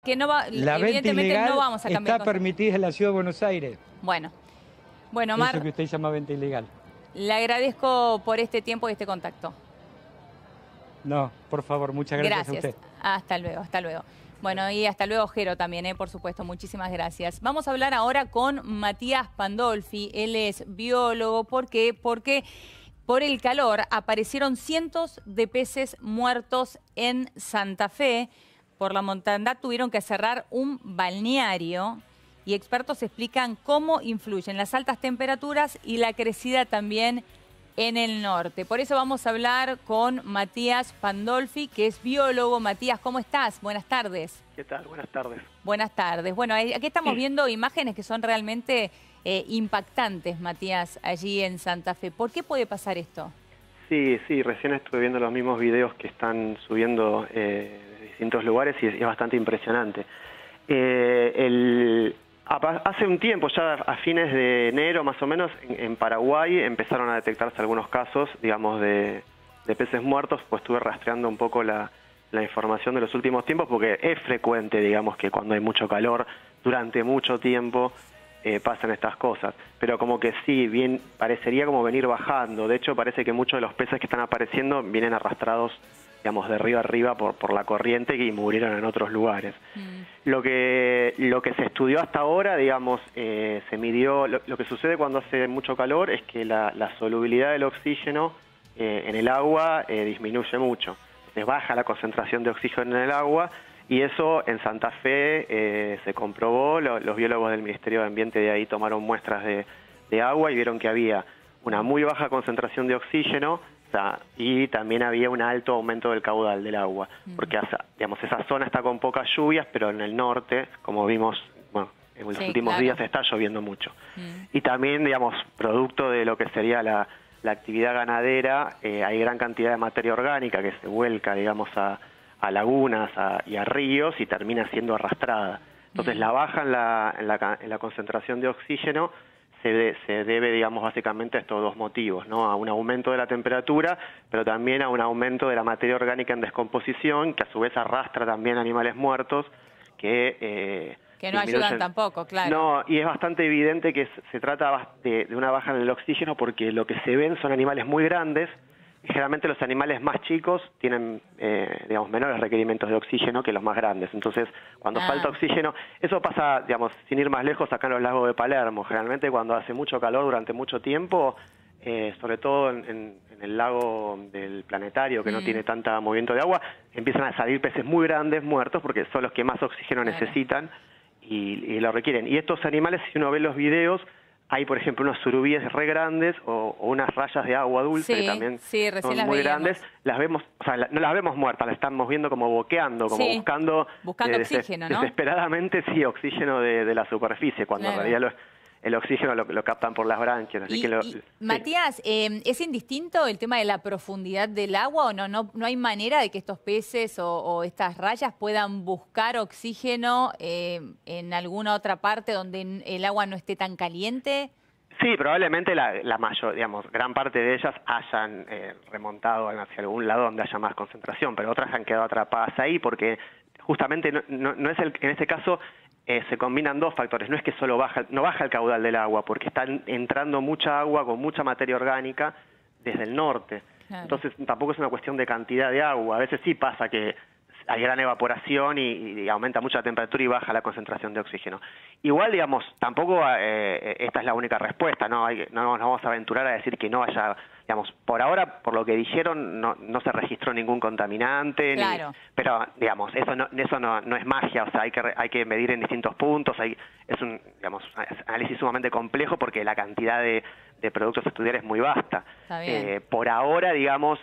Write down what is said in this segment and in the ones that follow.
que no va, La venta evidentemente ilegal no vamos a cambiar está permitida en la Ciudad de Buenos Aires. Bueno, Eso Mar, que usted llama venta ilegal. le agradezco por este tiempo y este contacto. No, por favor, muchas gracias a usted. Hasta luego, hasta luego. Bueno, y hasta luego, Jero, también, por supuesto. Muchísimas gracias. Vamos a hablar ahora con Matías Pandolfi. Él es biólogo. ¿Por qué? Porque por el calor aparecieron cientos de peces muertos en Santa Fe. Por la mortandad tuvieron que cerrar un balneario y expertos explican cómo influyen las altas temperaturas y la crecida también en el norte. Por eso vamos a hablar con Matías Pandolfi, que es biólogo. Matías, ¿cómo estás? Buenas tardes. ¿Qué tal? Buenas tardes. Buenas tardes. Bueno, aquí estamos viendo imágenes que son realmente impactantes, Matías, allí en Santa Fe. ¿Por qué puede pasar esto? Sí, recién estuve viendo los mismos videos que están subiendo de distintos lugares y es bastante impresionante. Hace un tiempo, ya a fines de enero más o menos, en Paraguay empezaron a detectarse algunos casos, digamos, de peces muertos, pues estuve rastreando un poco la información de los últimos tiempos, porque es frecuente, digamos, que cuando hay mucho calor, durante mucho tiempo, pasan estas cosas. Pero como que sí, bien parecería como venir bajando. De hecho, parece que muchos de los peces que están apareciendo vienen arrastrados, digamos, de río arriba por la corriente y murieron en otros lugares. Lo que se estudió hasta ahora, digamos, se midió, lo que sucede cuando hace mucho calor es que la solubilidad del oxígeno en el agua disminuye mucho. Entonces baja la concentración de oxígeno en el agua y eso en Santa Fe se comprobó. Los biólogos del Ministerio de Ambiente de ahí tomaron muestras de agua y vieron que había una muy baja concentración de oxígeno, y también había un alto aumento del caudal del agua, porque digamos, esa zona está con pocas lluvias, pero en el norte, como vimos, bueno, en los últimos días está lloviendo mucho. Y también, digamos, producto de lo que sería la actividad ganadera, hay gran cantidad de materia orgánica que se vuelca, digamos, a lagunas y a ríos y termina siendo arrastrada. Entonces la baja en la concentración de oxígeno se debe, digamos, básicamente a estos dos motivos, ¿no? A un aumento de la temperatura, pero también a un aumento de la materia orgánica en descomposición, que a su vez arrastra también animales muertos que no ayudan tampoco, claro. No, y es bastante evidente que se trata de una baja en el oxígeno, porque lo que se ven son animales muy grandes. Generalmente los animales más chicos tienen, digamos, menores requerimientos de oxígeno que los más grandes. Entonces, cuando falta oxígeno, eso pasa, digamos, sin ir más lejos, acá en los lagos de Palermo. Generalmente cuando hace mucho calor durante mucho tiempo, sobre todo en el lago del Planetario, que no tiene tanta movimiento de agua, empiezan a salir peces muy grandes, muertos, porque son los que más oxígeno necesitan y lo requieren. Y estos animales, si uno ve los videos, hay, por ejemplo, unos surubíes re grandes o unas rayas de agua dulce que también son muy grandes. Las vemos, o sea, no las vemos muertas, las estamos viendo como boqueando, como buscando oxígeno, ¿no? Desesperadamente, sí, oxígeno de la superficie, cuando en realidad el oxígeno lo captan por las branquias. Así Matías, ¿es indistinto el tema de la profundidad del agua o no hay manera de que estos peces o estas rayas puedan buscar oxígeno en alguna otra parte donde el agua no esté tan caliente? Sí, probablemente la mayor, digamos, gran parte de ellas hayan remontado hacia algún lado donde haya más concentración, pero otras han quedado atrapadas ahí porque justamente no es en este caso se combinan dos factores. No es que solo no baja el caudal del agua, porque está entrando mucha agua con mucha materia orgánica desde el norte. Claro. Entonces tampoco es una cuestión de cantidad de agua. A veces sí pasa que hay gran evaporación y aumenta mucha la temperatura y baja la concentración de oxígeno. Igual, digamos, tampoco esta es la única respuesta, no nos vamos a aventurar a decir que no haya, digamos, por ahora, por lo que dijeron, no se registró ningún contaminante, claro. Pero, digamos, eso no es magia, o sea, hay que medir en distintos puntos, es un, digamos, análisis sumamente complejo porque la cantidad de productos a estudiar es muy vasta. Por ahora, digamos,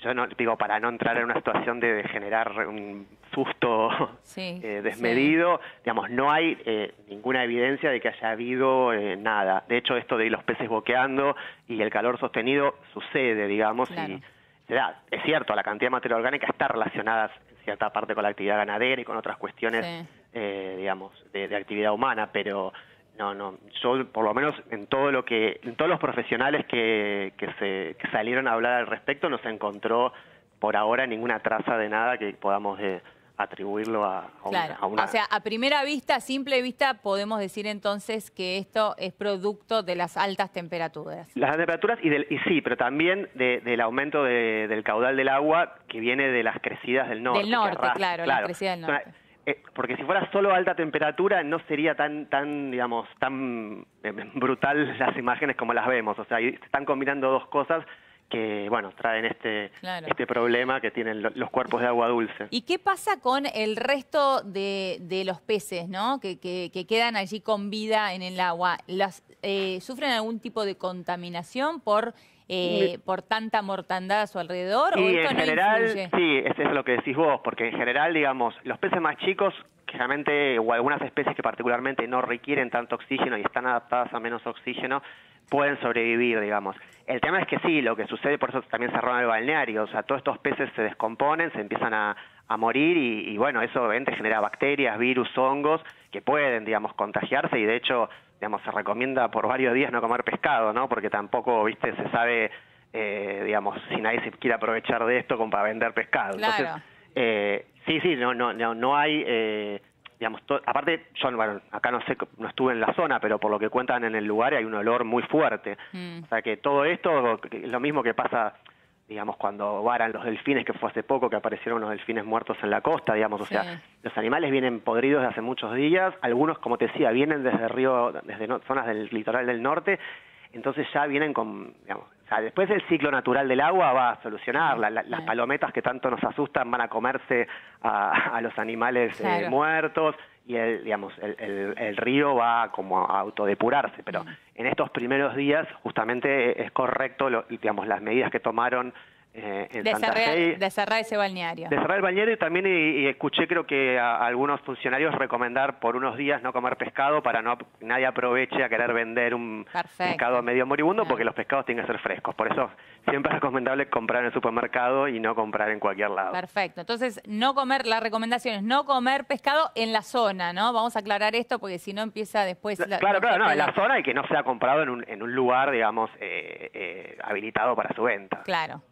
yo no digo, para no entrar en una situación de generar un susto desmedido, digamos, no hay ninguna evidencia de que haya habido nada. De hecho, esto de los peces boqueando y el calor sostenido sucede, digamos, y es cierto, la cantidad de materia orgánica está relacionada en cierta parte con la actividad ganadera y con otras cuestiones, digamos, de actividad humana, pero yo por lo menos en todos los profesionales que salieron a hablar al respecto no se encontró por ahora ninguna traza de nada que podamos atribuirlo Claro. a una... O sea, a primera vista, a simple vista, podemos decir entonces que esto es producto de las altas temperaturas. Las temperaturas y sí, pero también del aumento del caudal del agua que viene de las crecidas del norte. Del norte, claro, la crecida del norte. Porque si fuera solo alta temperatura no sería tan brutal las imágenes como las vemos. O sea, se están combinando dos cosas que, bueno, traen este problema que tienen los cuerpos de agua dulce. ¿Y qué pasa con el resto de los peces, ¿no? que quedan allí con vida en el agua? ¿Sufren algún tipo de contaminación por tanta mortandad a su alrededor? Y ¿o esto en no general, influye? sí, eso es lo que decís vos, porque en general, digamos, los peces más chicos, generalmente, o algunas especies que particularmente no requieren tanto oxígeno y están adaptadas a menos oxígeno, pueden sobrevivir, digamos. El tema es que sí, lo que sucede, por eso también cerraron el balneario, o sea, todos estos peces se descomponen, se empiezan a morir y bueno, eso obviamente genera bacterias, virus, hongos, que pueden, digamos, contagiarse y de hecho, digamos, se recomienda por varios días no comer pescado, ¿no? Porque tampoco, viste, se sabe, digamos, si nadie se quiere aprovechar de esto como para vender pescado. Claro. Entonces, sí, no hay... digamos, aparte, yo bueno, acá no estuve en la zona, pero por lo que cuentan en el lugar hay un olor muy fuerte. O sea que todo esto es lo mismo que pasa, digamos, cuando varan los delfines, que fue hace poco que aparecieron unos delfines muertos en la costa, digamos, o sea, los animales vienen podridos de hace muchos días, algunos, como te decía, vienen desde zonas del litoral del norte, entonces ya vienen con, digamos, o sea, después el ciclo natural del agua va a solucionar, las palometas que tanto nos asustan van a comerse a los animales muertos y el río va como a autodepurarse, pero en estos primeros días justamente es correcto, digamos, las medidas que tomaron en Santa Fe. De cerrar ese balneario. De cerrar el balneario y también y escuché creo que a algunos funcionarios recomendar por unos días no comer pescado para no nadie aproveche a querer vender un pescado medio moribundo porque los pescados tienen que ser frescos. Por eso siempre es recomendable comprar en el supermercado y no comprar en cualquier lado. Perfecto. Entonces, la recomendación es no comer pescado en la zona, ¿no? Vamos a aclarar esto porque si no empieza después... Claro, no, en la zona y que no sea comprado en un lugar, digamos, habilitado para su venta. Claro.